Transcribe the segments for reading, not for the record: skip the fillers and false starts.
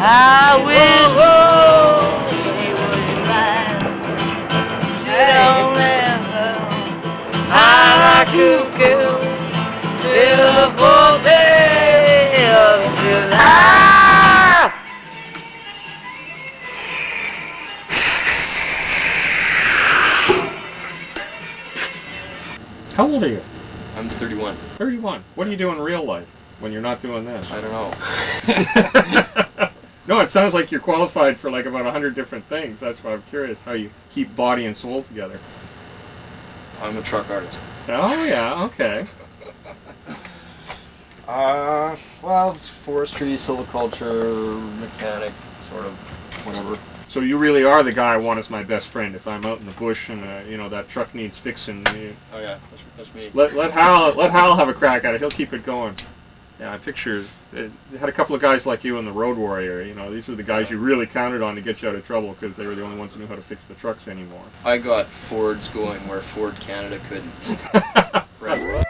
I wish they would ride. Should only I like to go till the 4th day of July. How old are you? I'm 31. 31. What do you do in real life when you're not doing this? I don't know. No, it sounds like you're qualified for like about 100 different things. That's why I'm curious how you keep body and soul together. I'm a truck artist. Oh yeah, okay. Well, it's forestry, silviculture, mechanic, sort of, whatever. So you really are the guy I want as my best friend. If I'm out in the bush and you know that truck needs fixing, Oh yeah, that's me. let Hal have a crack at it. He'll keep it going. Yeah, I picture it had a couple of guys like you in the Road Warrior. You know, these were the guys you really counted on to get you out of trouble because they were the only ones who knew how to fix the trucks anymore. I got Fords going where Ford Canada couldn't. Right.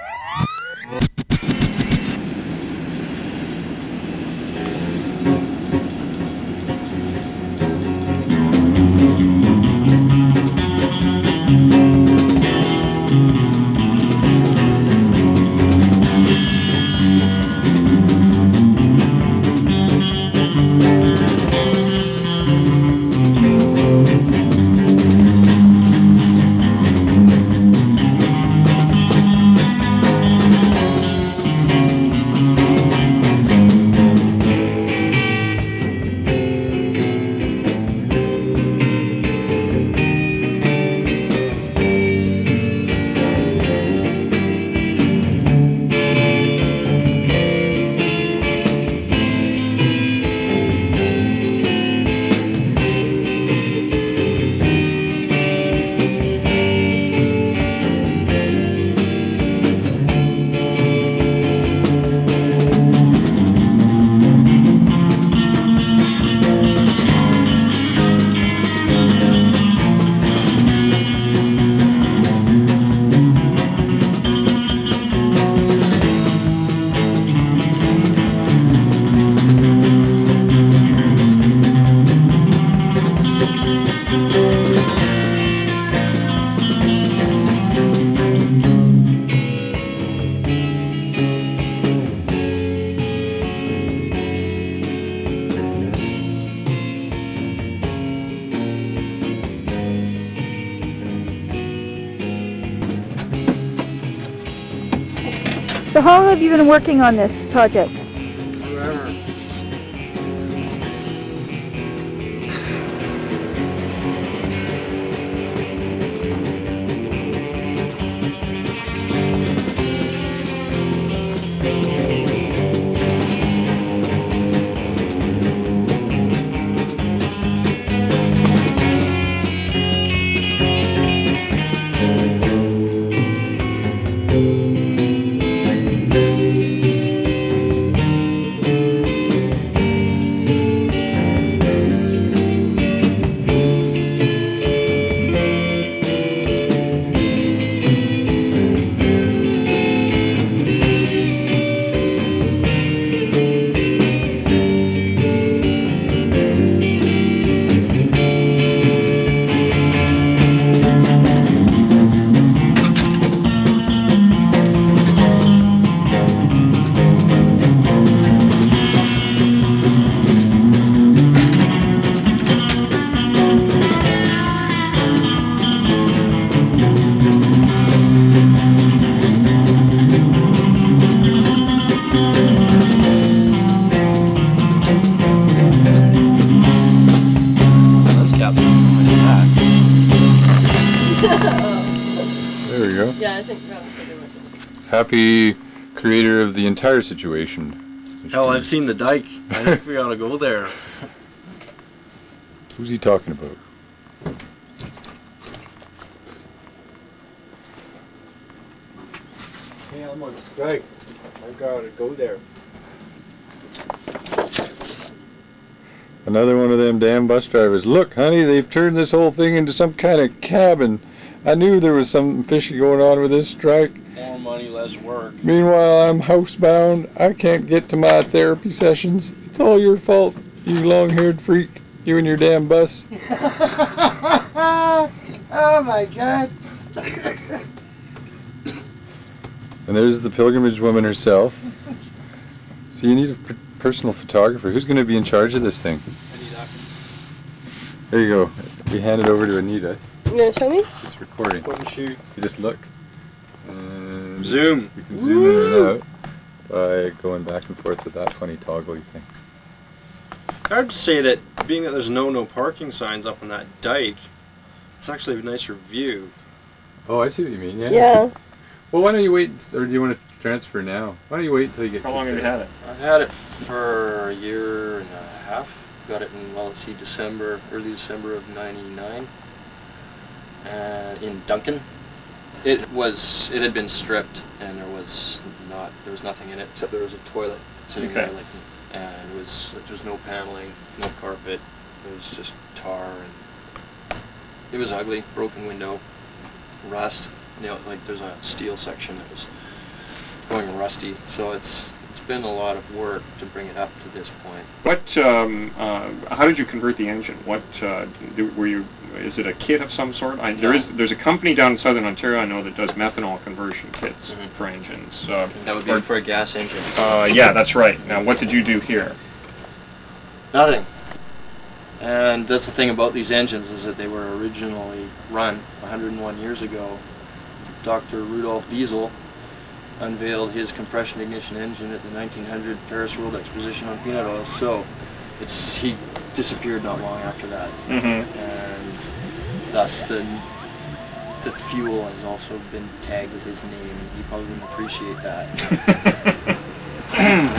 So how long have you been working on this project? Forever. There we go. Yeah, I think that Happy creator of the entire situation. Hell, I've seen the dike. I think we ought to go there. Who's he talking about? Hey, I'm on strike. I gotta go there. Another one of them damn bus drivers. Look, honey, they've turned this whole thing into some kind of cabin. I knew there was something fishy going on with this strike. More money, less work. Meanwhile, I'm housebound. I can't get to my therapy sessions. It's all your fault. You long-haired freak. You and your damn bus. Oh my God. And there's the pilgrimage woman herself. So you need a personal photographer. Who's going to be in charge of this thing? There you go. You hand it over to Anita. You gonna show me? It's recording. Point and shoot. You just look. And Zoom. you can zoom in and out by going back and forth with that funny toggly thing. I would say that being that there's no parking signs up on that dike, it's actually a nicer view. Oh, I see what you mean. Yeah. Yeah. Well, why don't you wait, or do you want to transfer now? Why don't you wait until you get... How long have you had it? I've had it for a year and a half. Got it in, well, let's see, early December of '99, in Duncan. It had been stripped, and there was nothing in it except there was a toilet sitting there, like, and there was no paneling, no carpet. It was just tar, and it was ugly. Broken window, rust. You know, like there's a steel section that was going rusty. So it's been a lot of work to bring it up to this point. What? How did you convert the engine? What were you? Is it a kit of some sort? There's a company down in southern Ontario I know that does methanol conversion kits for engines. That would be for a gas engine. Yeah, that's right. Now, what did you do here? Nothing. And that's the thing about these engines, is that they were originally run 101 years ago. Dr. Rudolf Diesel unveiled his compression ignition engine at the 1900 Paris World Exposition on peanut oil. So he disappeared not long after that. And thus the fuel has also been tagged with his name, and he probably wouldn't appreciate that.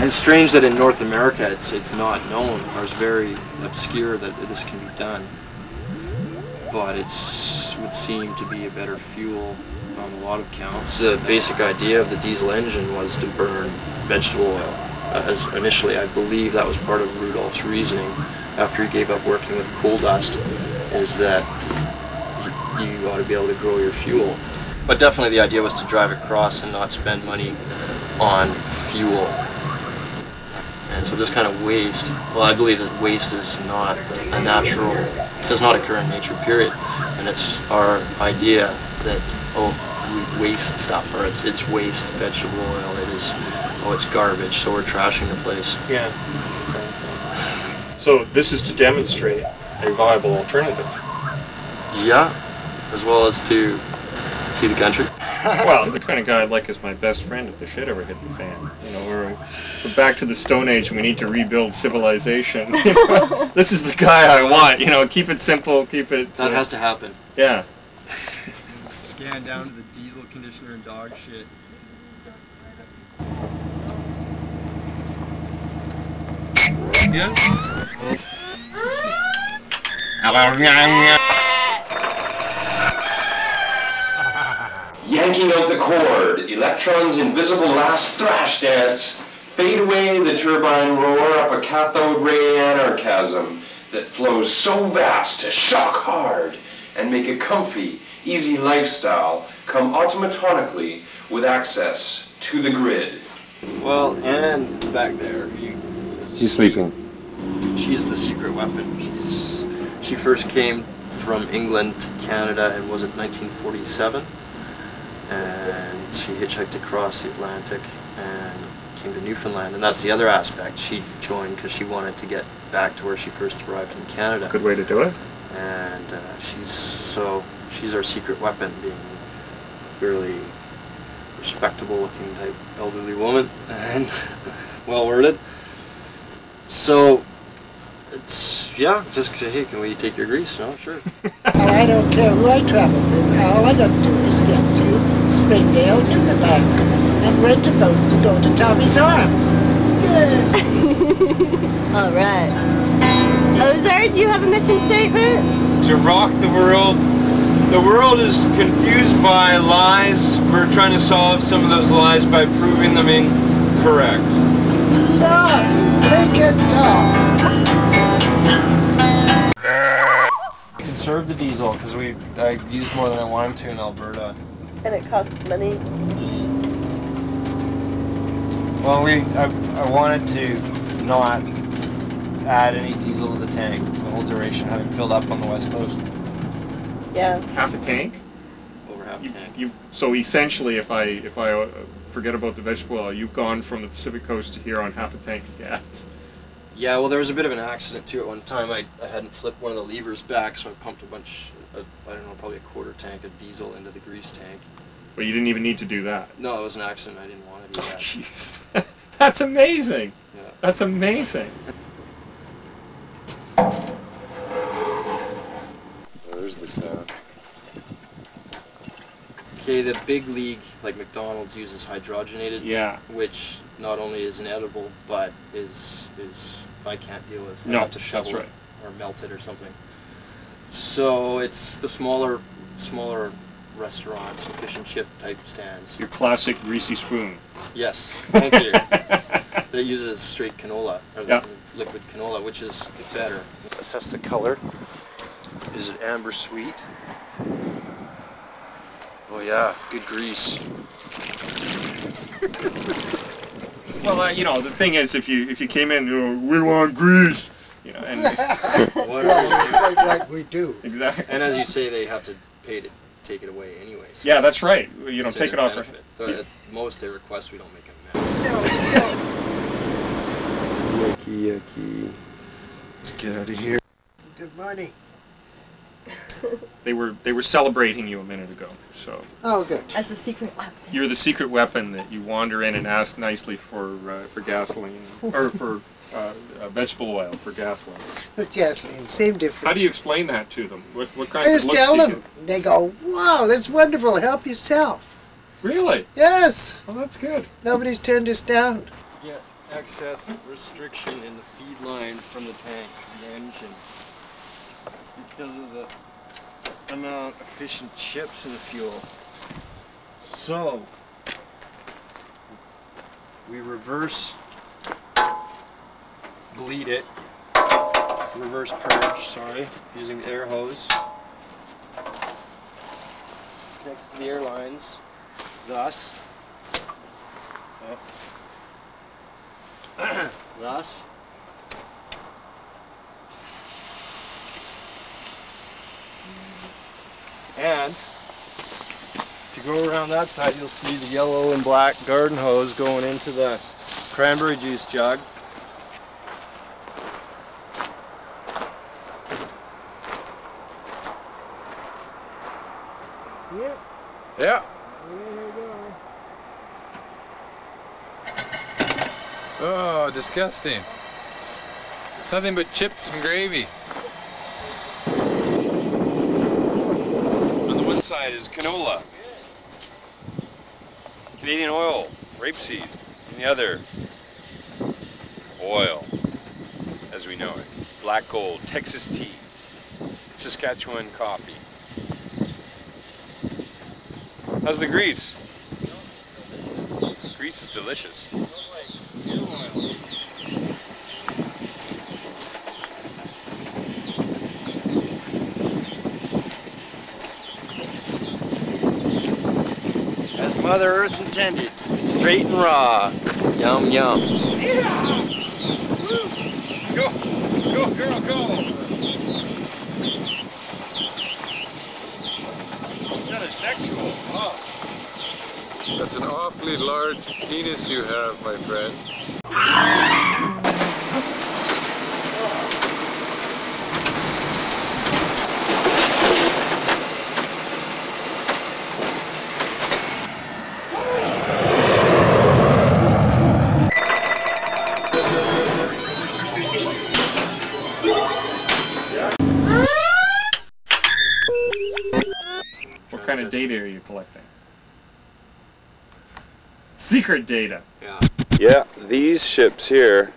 It's strange that in North America it's not known, or it's very obscure that this can be done. But it would seem to be a better fuel on a lot of counts. The basic idea of the diesel engine was to burn vegetable oil. As initially, I believe that was part of Rudolph's reasoning after he gave up working with coal dust, is that you ought to be able to grow your fuel. But definitely the idea was to drive across and not spend money on fuel. And so this kind of waste, well, I believe that waste is not a natural, it does not occur in nature, period. And it's our idea that, we waste stuff, or it's waste vegetable oil, it's garbage, so we're trashing the place. Yeah. So this is to demonstrate a viable alternative. Yeah, as well as to see the country. Well, the kind of guy I'd like as my best friend if the shit ever hit the fan. You know, we're back to the Stone Age and we need to rebuild civilization. You know, this is the guy I want. You know, keep it simple, keep it... That has to happen. Yeah. Scan down to the diesel conditioner and dog shit. Yes? Yanking out the cord, electrons' invisible last thrash dance, fade away the turbine roar up a cathode ray anarchasm that flows so vast to shock hard and make a comfy, easy lifestyle come automatically with access to the grid. Well, and back there, He's sleeping. She's the secret weapon. She first came from England to Canada in, was it 1947? And she hitchhiked across the Atlantic and came to Newfoundland. And that's the other aspect. She joined because she wanted to get back to where she first arrived in Canada. Good way to do it. And she's our secret weapon, being a really respectable looking type elderly woman and well worded. So it's, yeah, just hey, can we take your grease? No, sure. And I don't care who I travel with. All I got to do is get to Springdale, Newfoundland, and rent a boat and go to Tommy's Arm. Yeah. All right. Ozar, do you have a mission statement? To rock the world. The world is confused by lies. We're trying to solve some of those lies by proving them incorrect. Lord, take it down. Conserve the diesel because I used more than I wanted to in Alberta. And it costs money. Well, I wanted to not add any diesel to the tank the whole duration, having filled up on the west coast. Yeah. Half a tank? Over half a tank. So essentially, if I forget about the vegetable oil, you've gone from the Pacific coast to here on half a tank of gas. Yeah, well, there was a bit of an accident too. At one time, I hadn't flipped one of the levers back, so I pumped a bunch, I don't know, probably a quarter tank of diesel into the grease tank. But you didn't even need to do that. No, it was an accident. I didn't want to do that. Oh, jeez. That's amazing. Yeah. That's amazing. There's the sound. Okay, the big league, like McDonald's, uses hydrogenated, Yeah. which not only is inedible, but is I can't deal with. I No, have to shovel that's it or melt it or something. So it's the smaller restaurants, fish and chip type stands. Your classic greasy spoon. Yes, thank you. That uses straight canola, or Yeah. liquid canola, which is better. Assess the color. Is it amber sweet? Oh yeah, good grease. Well, you know, the thing is, if you came in, we want grease, you know, and What Like we do. exactly. And as you say, they have to pay to take it away anyway. So Yeah, that's right. You know, it's take a it off. benefit. At most, they request we don't make a mess. Yucky, yucky. Let's get out of here. Good morning. They were celebrating you a minute ago. So Oh, good. As a secret weapon. you're the secret weapon that you wander in and ask nicely for gasoline or for vegetable oil for gasoline. But gasoline, same difference. How do you explain that to them? What kind I of just looks tell do you them. They go, wow, that's wonderful. Help yourself. get? Really? Yes. Well, that's good. Nobody's turned us down. Get excess restriction in the feed line from the tank, the engine, because of the amount of fish and chips in the fuel. So we reverse bleed it, reverse purge, sorry, using the air hose. Next to the air lines, thus. Thus. And if you go around that side, you'll see the yellow and black garden hose going into the cranberry juice jug. Yep. Yeah. There you go. Oh, disgusting. It's nothing but chips and gravy. On the one side is canola, Canadian oil, rapeseed. And the other, oil, as we know it. Black gold, Texas tea, Saskatchewan coffee. How's the grease? Grease is delicious. As Mother Earth intended, straight and raw. Yum, yum. Yeah! Go! Go, girl, go! Is that a sexual? Oh. That's an awfully large penis you have, my friend. What kind of data are you collecting? Secret data. Yeah. Yeah, these ships here,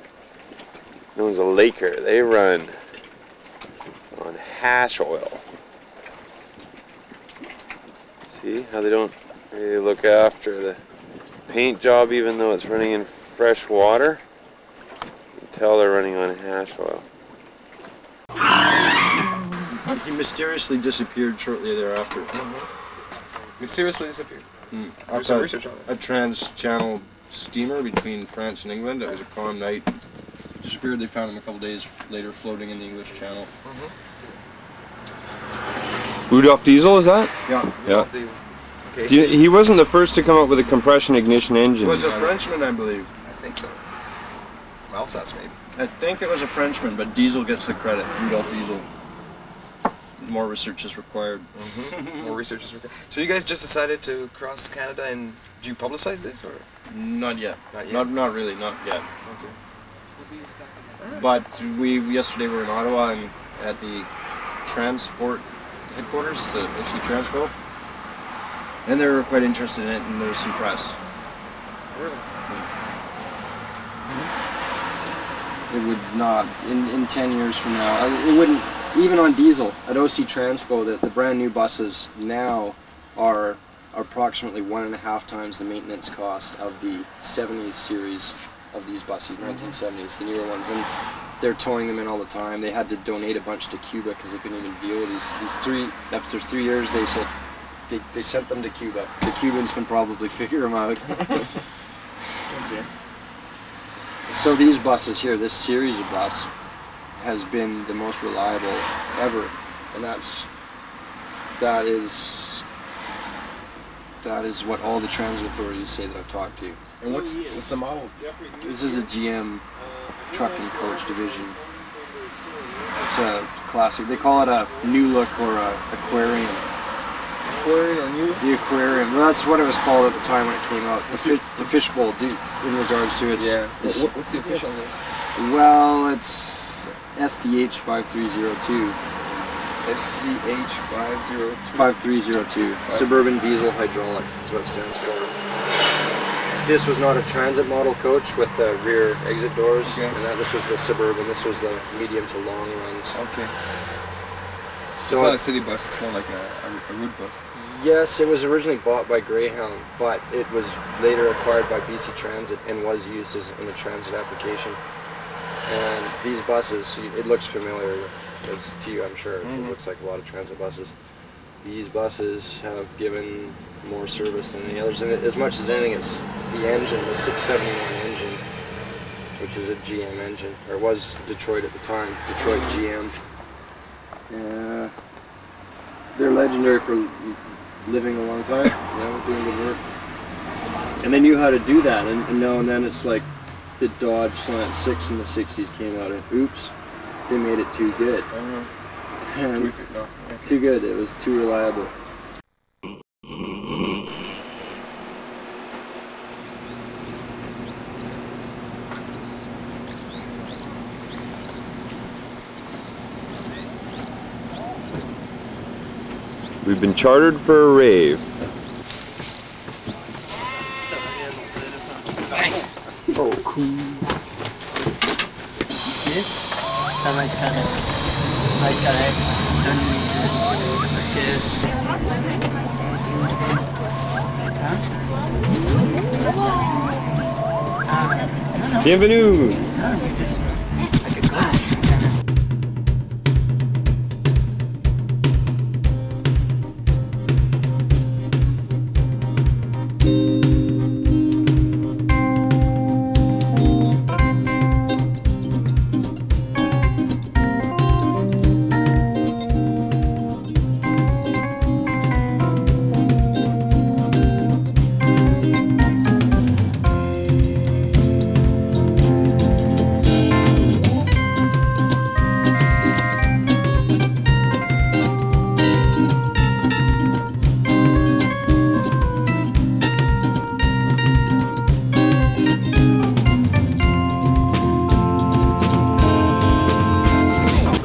known as a Laker, they run on hash oil. See how they don't really look after the paint job even though it's running in fresh water? You can tell they're running on hash oil. He mysteriously disappeared shortly thereafter. Mysteriously disappeared. Off some research on it. a trans-channel steamer between France and England. It was a calm night. disappeared. They found him a couple days later floating in the English Channel. Rudolf Diesel, is that? Yeah. Yeah. Diesel. Okay, so He wasn't the first to come up with a compression ignition engine. It was a Frenchman, I believe. I think so. From Alsace, maybe. I think it was a Frenchman, but Diesel gets the credit. Rudolf Diesel. More research is required. More research is required. So you guys just decided to cross Canada, and do you publicize this, or? Not yet. Not yet? Not really, not yet. Okay. But yesterday we were in Ottawa and at the transport headquarters, the OC Transpo, and they were quite interested in it, and there was some press. Really? It would not, in 10 years from now, it wouldn't, even on diesel, at OC Transpo, the brand new buses now are approximately 1.5 times the maintenance cost of the 70s series of these buses, 1970s, the newer ones, and they're towing them in all the time. They had to donate a bunch to Cuba because they couldn't even deal with these three, after 3 years, they said, they sent them to Cuba. The Cubans can probably figure them out. Okay. So these buses here, this series of bus, has been the most reliable ever, and that is what all the transit authorities say that I've talked to. And what's the model? This is a GM truck and coach division. It's a classic. They call it a new look or a aquarium. Aquarium or new? The aquarium. Well, that's what it was called at the time when it came out. The fishbowl, in regards to its. Yeah. What's the official name? Well, it's SDH 5302. SDH 502. 5302. Suburban Diesel Hydraulic is what it stands for. So this was not a transit model coach with the rear exit doors, and this was the Suburban. This was the medium to long runs. Okay. So it's not a city bus, it's more like a route bus. Yes, it was originally bought by Greyhound, but it was later acquired by BC Transit and was used in the transit application. And these buses, it looks familiar to you, I'm sure. It looks like a lot of transit buses. These buses have given more service than any others, and as much as anything, it's the engine, the 671 engine, which is a GM engine, or was Detroit at the time, Detroit GM. They're legendary for living a long time, doing good work. And they knew how to do that, and now and then it's like the Dodge Slant 6 in the 60s came out, and oops, they made it too good. And too good, it was too reliable. We've been chartered for a rave. Oh, cool. This, ça va être correct. Ça va être correct. Donne-lui juste. Parce que... Bienvenue! No, we just... like a glass.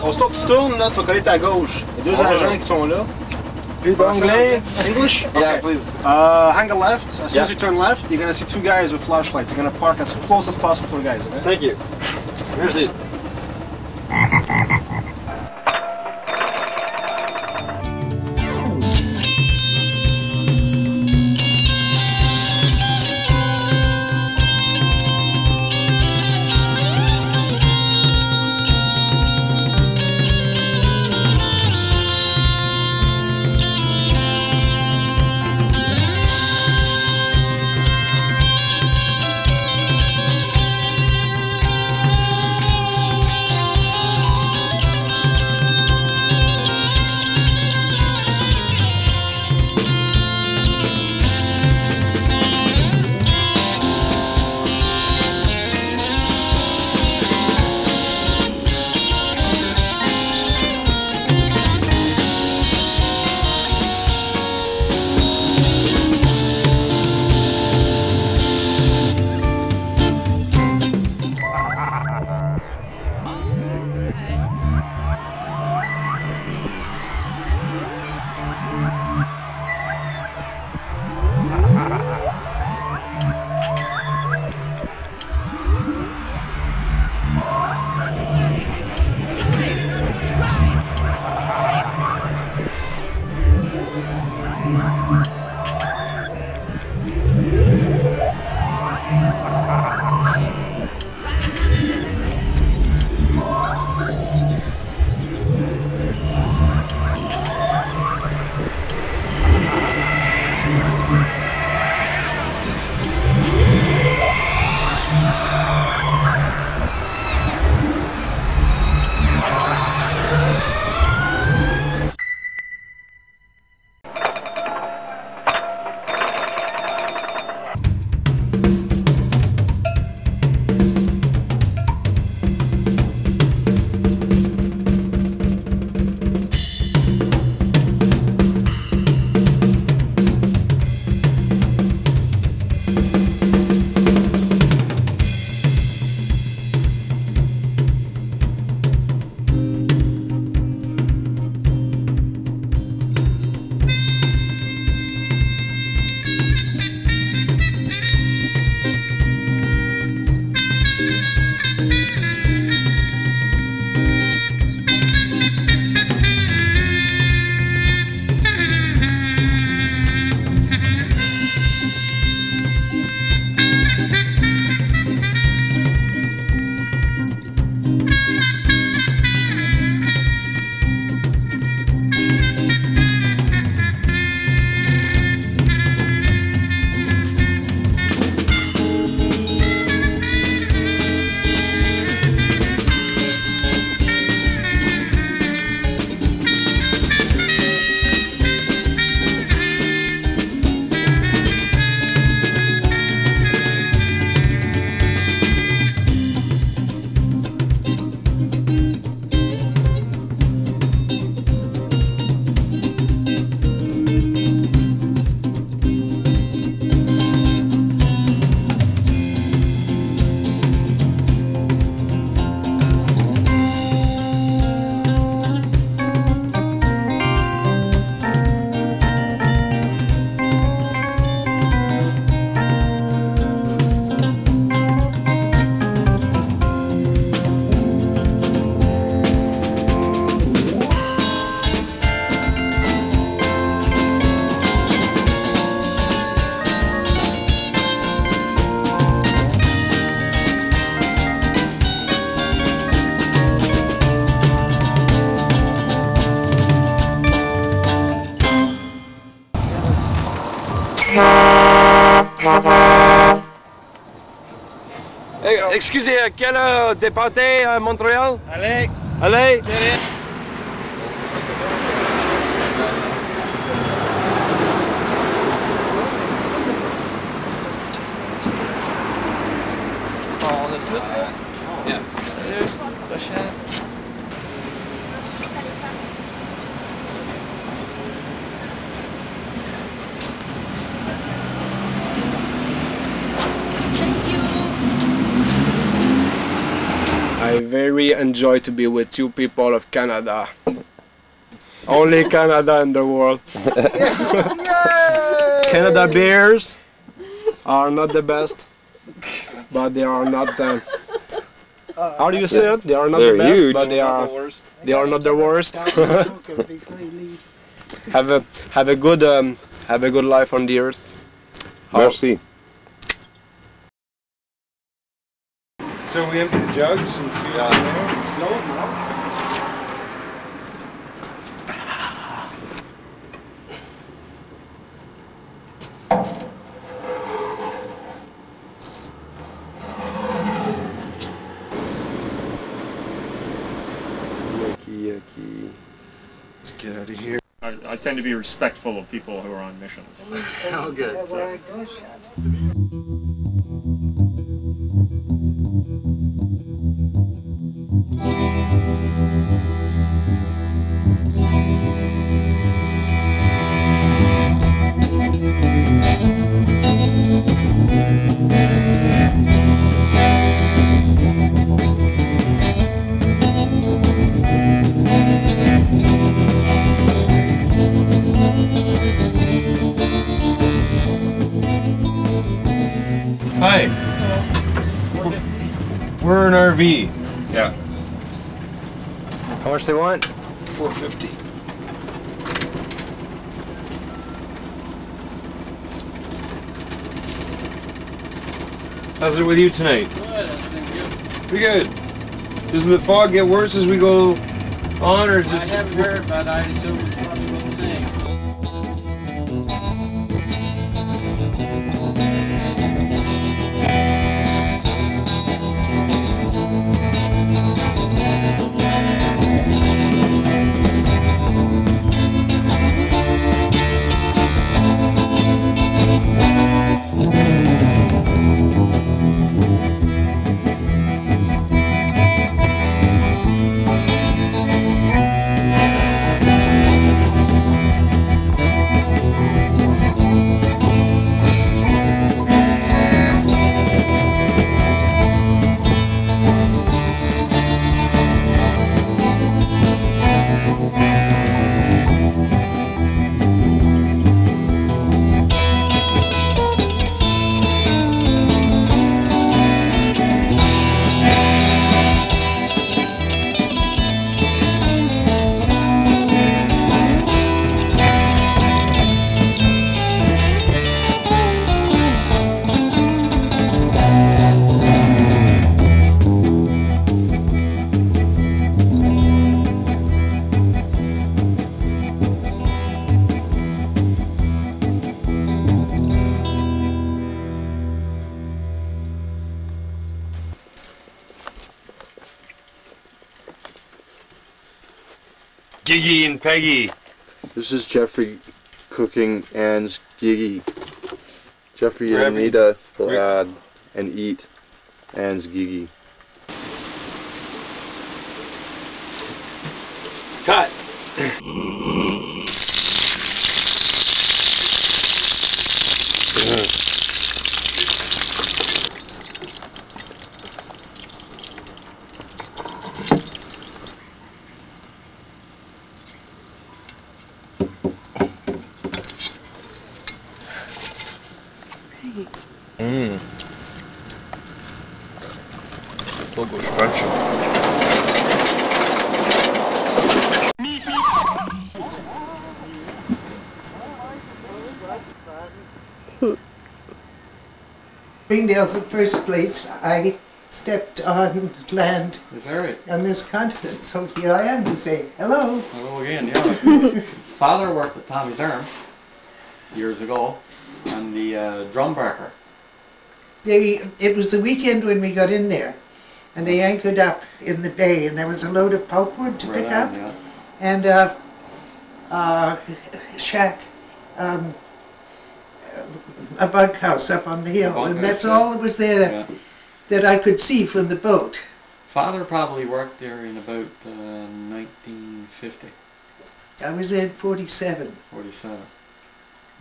Aussitôt que tu tournes, là, tu vas coller ta gauche. Il y a deux agents qui sont là. English? Yeah, Okay. please. Hang a left. As soon as you turn left, you're gonna see two guys with flashlights. You're gonna park as close as possible to the guys, okay? Thank you. Here's it. Excusez, à quelle heure départez à Montréal? Allez. Allez. Oh, that's it. Yeah. I very enjoy to be with you people of Canada. Only Canada in the world. Canada beers are not the best, but they are not the... How do you say it? They are not the best, huge. but they are not the worst. have a good life on the earth. Merci. So we empty the jugs and see what's in there? It's closed now. Yucky. Let's get out of here. I tend to be respectful of people who are on missions. Oh, good. Hi. We're an RV. Yeah. How much they want? $4.50. How's it with you tonight? Good, everything's good. Pretty good. Does the fog get worse as we go on, or is I it? haven't heard, but I assume it's probably what I'm saying. Giggy and Peggy. This is Jeffrey cooking Anne's gigi. Jeffrey and Ravi. Anita will add and eat Anne's gigi. Cut. Logo scrunch. Springdale's the first place I stepped on land Is that right? on this continent, so here I am to say hello. Hello again, yeah. Father worked at Tommy's Arm years ago, and in the drum barker? It was the weekend when we got in there, and they anchored up in the bay, and there was a load of pulpwood to pick up, and a shack, a bunkhouse up on the hill, and that's all that was there that I could see from the boat. Father probably worked there in about 1950. I was there in 47. 47.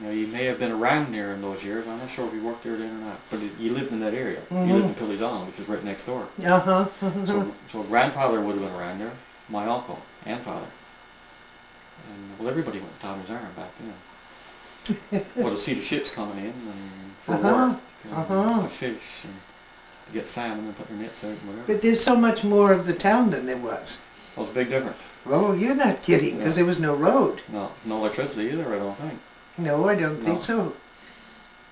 Now, you may have been around there in those years. I'm not sure if you worked there then or not. But you lived in that area. You lived in Pillizon, which is right next door. So grandfather would have been around there. My uncle and father. And, well, everybody went to Tommy's Arm back then. Well, to see the ships coming in and for work. To fish and to get salmon and put their nets out and whatever. But there's so much more of the town than there was. Well, it's a big difference. Oh, you're not kidding, because there was no road. No electricity either, I don't think. No, I don't think so.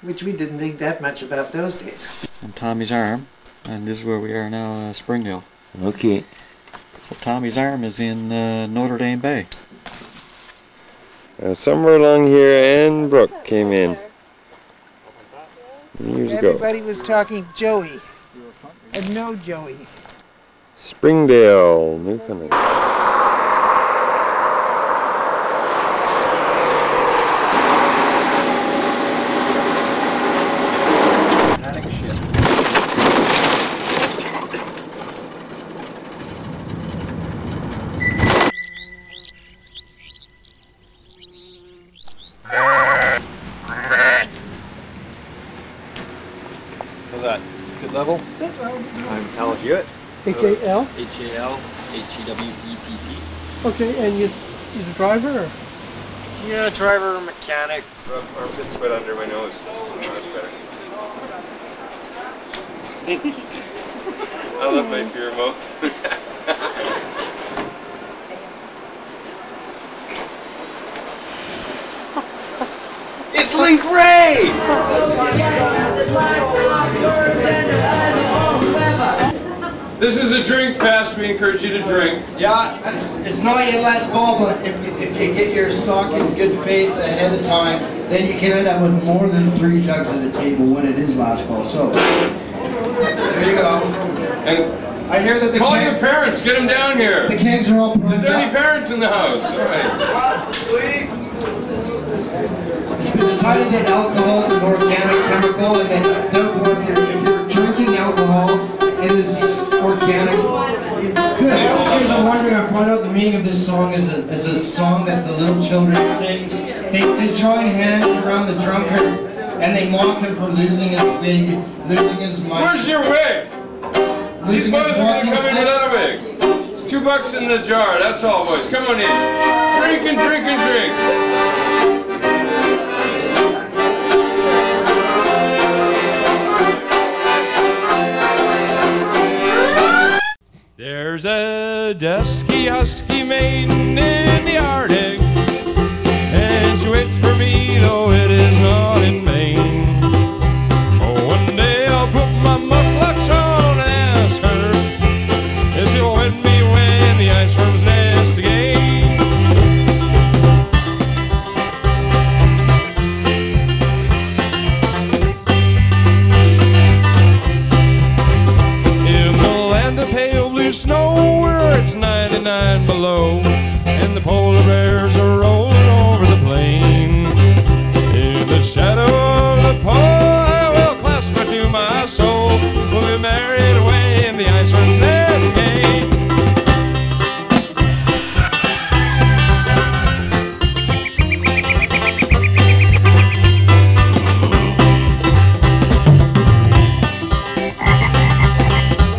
Which we didn't think that much about those days. And Tommy's Arm, and this is where we are now, Springdale. Okay. So Tommy's Arm is in Notre Dame Bay. Somewhere along here, Ann Brook came in. Years ago. Everybody was talking Joey, and no Joey. Springdale, Newfoundland. How's that? Good level? I'm Hal Hewett. H-A-L? H-A-L-H-E-W-E-T-T. Okay, and you're the driver? Or? Yeah, driver, mechanic. Armpit sweat under my nose. That's better. I love my beer mouth. It's Link Ray! This is a drink fest. We encourage you to drink. Yeah, it's not your last call, but if you get your stock in good faith ahead of time, then you can end up with more than 3 jugs at a table when it is last call. So, there you go. And I hear that call your parents. Get them down here. The kegs are all Is there any parents in the house? All right. It's been decided that alcohol is an organic chemical, and that therefore, if you're drinking alcohol, it is organic. It's good. Those are wondering, I find out the meaning of this song is a song that the little children sing. They join hands around the drunkard, and they mock him for losing his wig, losing his money. Where's your wig? These boys are going to come in without a wig. It's $2 in the jar. That's all, boys. Come on in. Drink and drink and drink. There's a dusky husky maiden in the Arctic, and she waits for me, though it is not in vain. Oh, one day I'll put my mucklucks on and ask her if she'll wed me when the ice worms nest again. In the land of pale blue snow, where it's 99 below, and the polar bears are rolling over the plain. In the shadow of the pole, I will clasp her to my soul. We'll be married away in the ice worms nest again.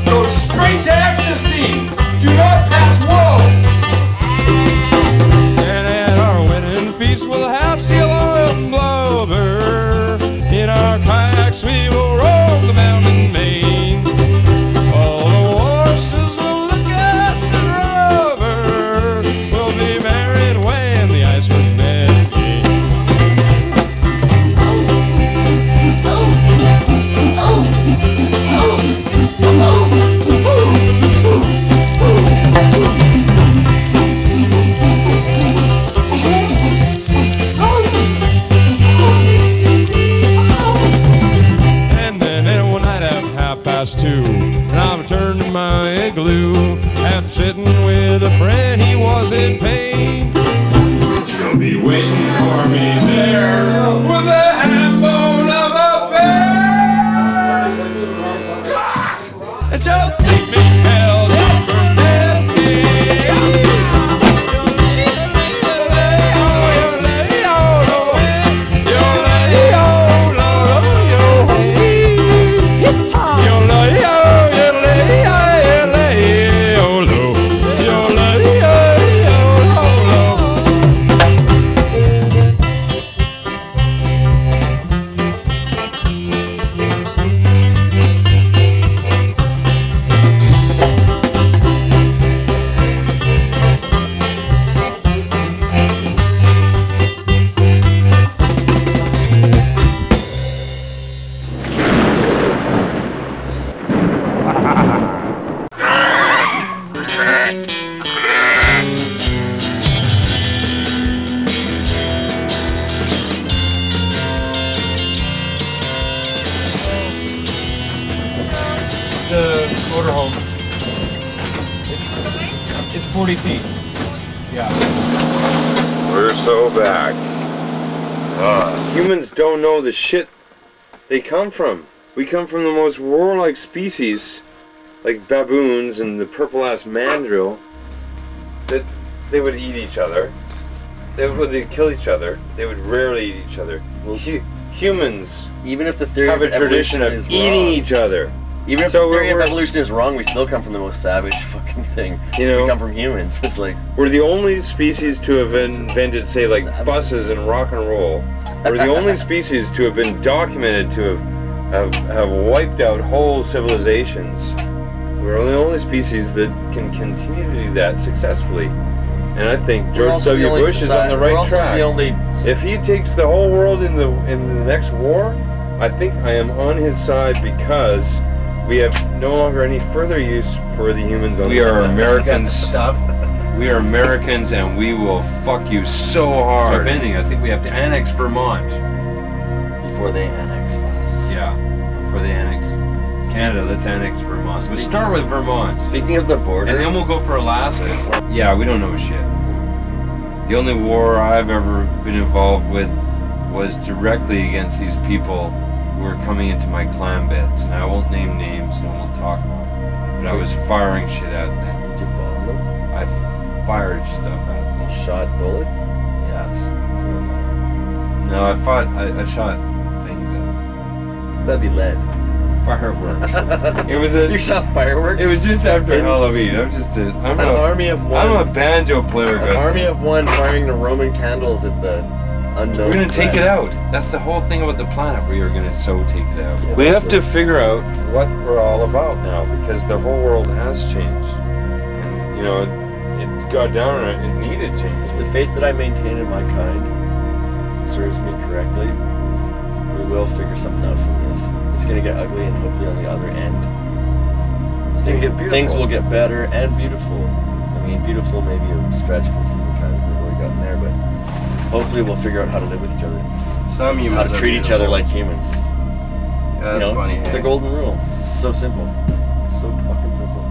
Go straight to ecstasy. Do not pass woe. And at our wedding feast we'll have seal oil and blubber. In our kayaks we will roll the mountain main. All the horses will look at us and rubber. We'll be married away in the ice was nest again. 2:30, and I'm turning my igloo. After sitting with a friend, he was in pain. She'll be waiting for me there with the ham bone of a bear. And she'll keep me held up for nasty. The motorhome. It's 40 feet. Yeah. We're so back. Humans don't know the shit they come from. We come from the most warlike species, like baboons and the purple-ass mandrill, that they would eat each other. They'd kill each other. They would rarely eat each other. Well, humans, even if the theory have of a tradition of eating each other. Even if the theory of evolution is wrong, we still come from the most savage fucking thing. You know, we come from humans. It's like we're the only species to have invented, say, like buses and rock and roll. We're the only species to have been documented to have wiped out whole civilizations. We're the only species that can continue to do that successfully. And I think George W. Bush is on the right track. If he takes the whole world in the next war, I think I am on his side, because we have no longer any further use for the humans on We are Americans. We are Americans, and we will fuck you so hard. So if anything, I think we have to annex Vermont. Before they annex us. Yeah, before they annex Canada, let's annex Vermont. We'll start with Vermont. Speaking of the border. And then we'll go for Alaska. Yeah, we don't know shit. The only war I've ever been involved with was directly against these people who were coming into my clan beds, and I won't name names, and I won't talk about it. But I was firing shit at them. Did you bomb them? I fired stuff at them. You shot bullets? Yes. No, I shot things at them. That'd be lead. Fireworks. It was a. You shot fireworks? It was just after Halloween. I'm an army of one. I'm a banjo player. An army of one firing the Roman candles at the unknown. We're gonna take it out. That's the whole thing about the planet. We are gonna take it out. We have to figure out what we're all about now, because the whole world has changed. And, you know, it got down and it needed change. If the faith that I maintain in my kind serves me correctly, we will figure something out from this. It's gonna get ugly, and hopefully on the other end, things will get better and beautiful. I mean, beautiful may be a stretch because humankind has never really gotten there, but hopefully we'll figure out how to live with each other. Some humans how to treat each other like humans. Yeah, that's funny. The golden rule. It's so simple. So fucking simple.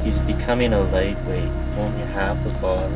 He's becoming a lightweight, only half a bottle.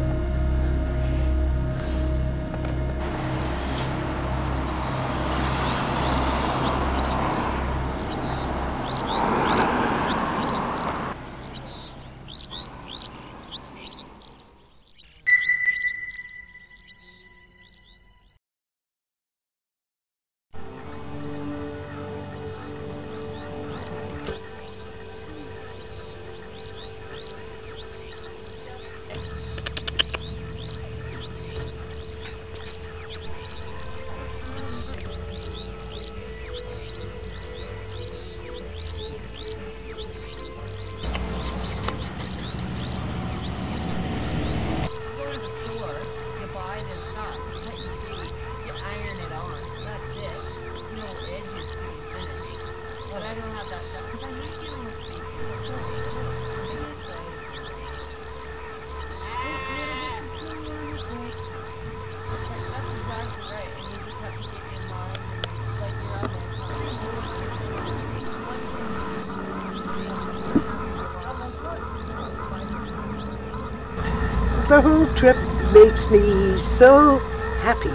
the whole trip makes me so happy.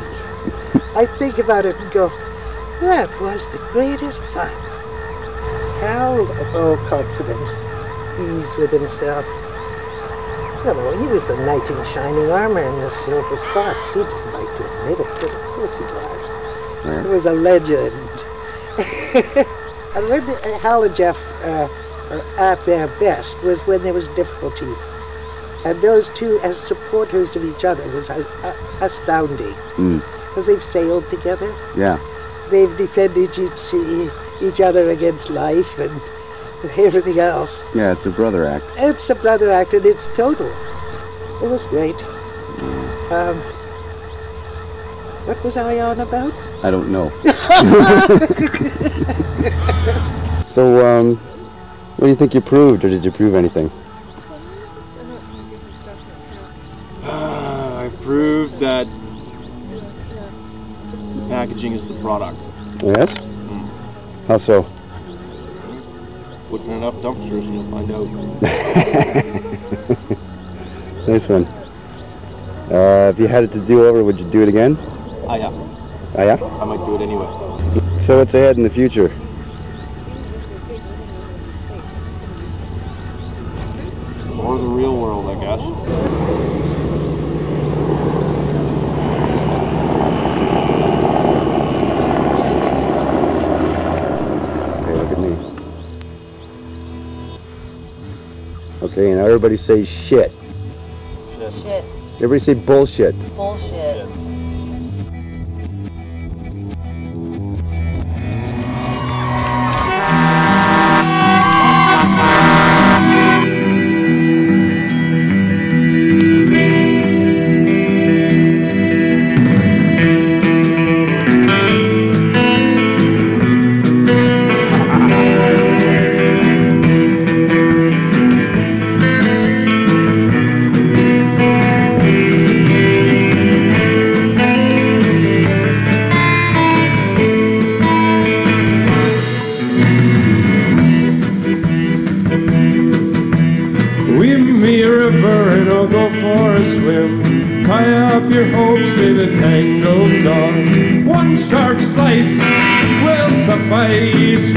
I think about it and go, that was the greatest fun. Hal, all confident, he's with himself. You know, he was the knight in shining armor and the silver cross. He doesn't like to admit it, but of course he was. Yeah. It was a legend. And when Hal and Jeff are at their best was when there was difficulty. And those two, as supporters of each other, was astounding. Because they've sailed together. Yeah. They've defended each other against life and everything else. Yeah, it's a brother act. It's a brother act, and it's total. It was great. What was I on about? I don't know. So, what do you think you proved, or did you prove anything? I proved that packaging is the product. Yes? How so? Put in enough dumpsters and you'll find out. Nice one. If you had it to do over, would you do it again? Ah, yeah. Ah, yeah? I might do it anyway. So what's ahead in the future? Or the real world, I guess. Okay, look at me. Okay, now everybody say shit. Shit. Everybody say bullshit. Bullshit.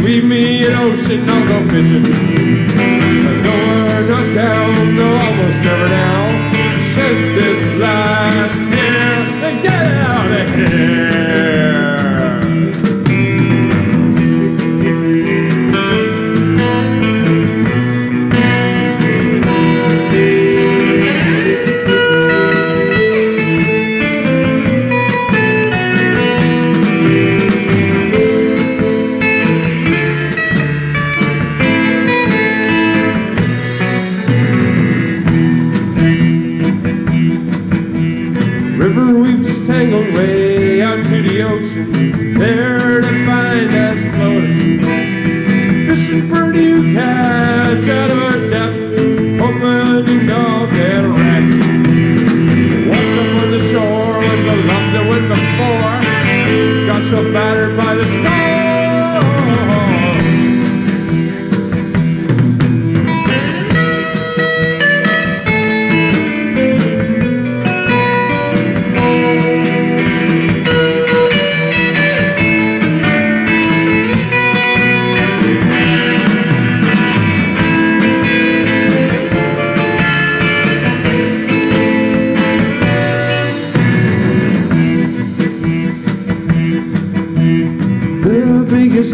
Leave me an ocean, I'll go fishing. Nowhere, not down, no, almost never now. Shed this last tear and get out of here. Way out to the ocean, there to find us floating, fishing for new catch out of our depth, hoping to get wrecked. Washed up on the shore was a lump that went before, got so battered by the storm.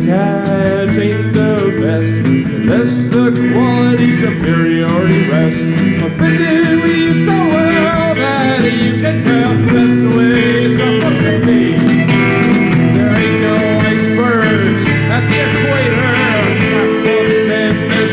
Catch ain't the best, unless the quality superiority rests. Offended with you so well that you can tell that's the way it's supposed to be. There ain't no icebergs at the equator, full of sand is